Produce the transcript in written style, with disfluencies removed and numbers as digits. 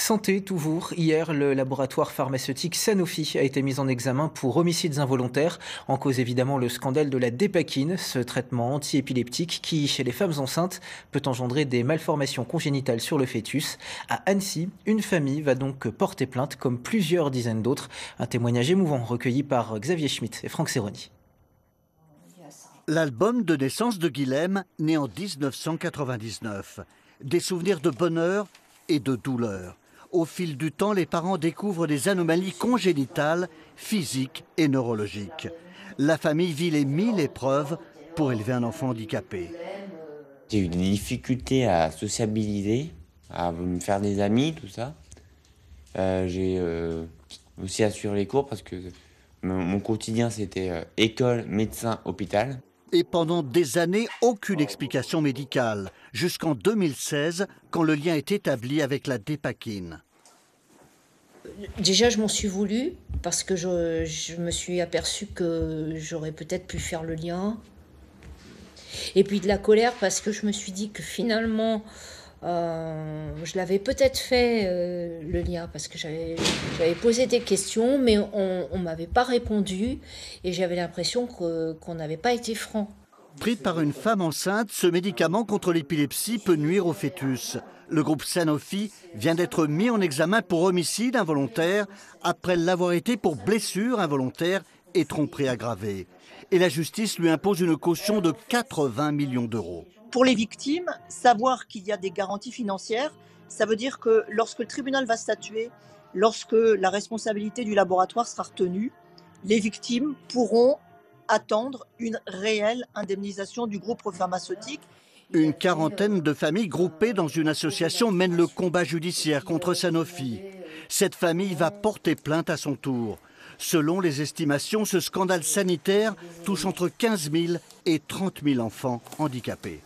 Santé toujours. Hier, le laboratoire pharmaceutique Sanofi a été mis en examen pour homicides involontaires. En cause évidemment le scandale de la dépakine, ce traitement antiépileptique qui, chez les femmes enceintes, peut engendrer des malformations congénitales sur le fœtus. À Annecy, une famille va donc porter plainte comme plusieurs dizaines d'autres. Un témoignage émouvant recueilli par Xavier Schmitt et Franck Serroni. L'album de naissance de Guilhem, né en 1999. Des souvenirs de bonheur et de douleur. Au fil du temps, les parents découvrent des anomalies congénitales, physiques et neurologiques. La famille vit les 1000 épreuves pour élever un enfant handicapé. J'ai eu des difficultés à sociabiliser, à me faire des amis, tout ça. J'ai aussi assuré les cours parce que mon quotidien c'était école, médecin, hôpital. Et pendant des années, aucune explication médicale, jusqu'en 2016, quand le lien est établi avec la dépakine. Déjà, je m'en suis voulu parce que je me suis aperçue que j'aurais peut-être pu faire le lien. Et puis de la colère parce que je me suis dit que finalement, je l'avais peut-être fait le lien parce que j'avais posé des questions, mais on ne m'avait pas répondu et j'avais l'impression qu'on n'avait pas été franc. Pris par une femme enceinte, ce médicament contre l'épilepsie peut nuire au fœtus. Le groupe Sanofi vient d'être mis en examen pour homicide involontaire après l'avoir été pour blessure involontaire et tromperie aggravée. Et la justice lui impose une caution de 80 millions d'euros. Pour les victimes, savoir qu'il y a des garanties financières, ça veut dire que lorsque le tribunal va statuer, lorsque la responsabilité du laboratoire sera retenue, les victimes pourront attendre une réelle indemnisation du groupe pharmaceutique. Une quarantaine de familles groupées dans une association mènent le combat judiciaire contre Sanofi. Cette famille va porter plainte à son tour. Selon les estimations, ce scandale sanitaire touche entre 15 000 et 30 000 enfants handicapés.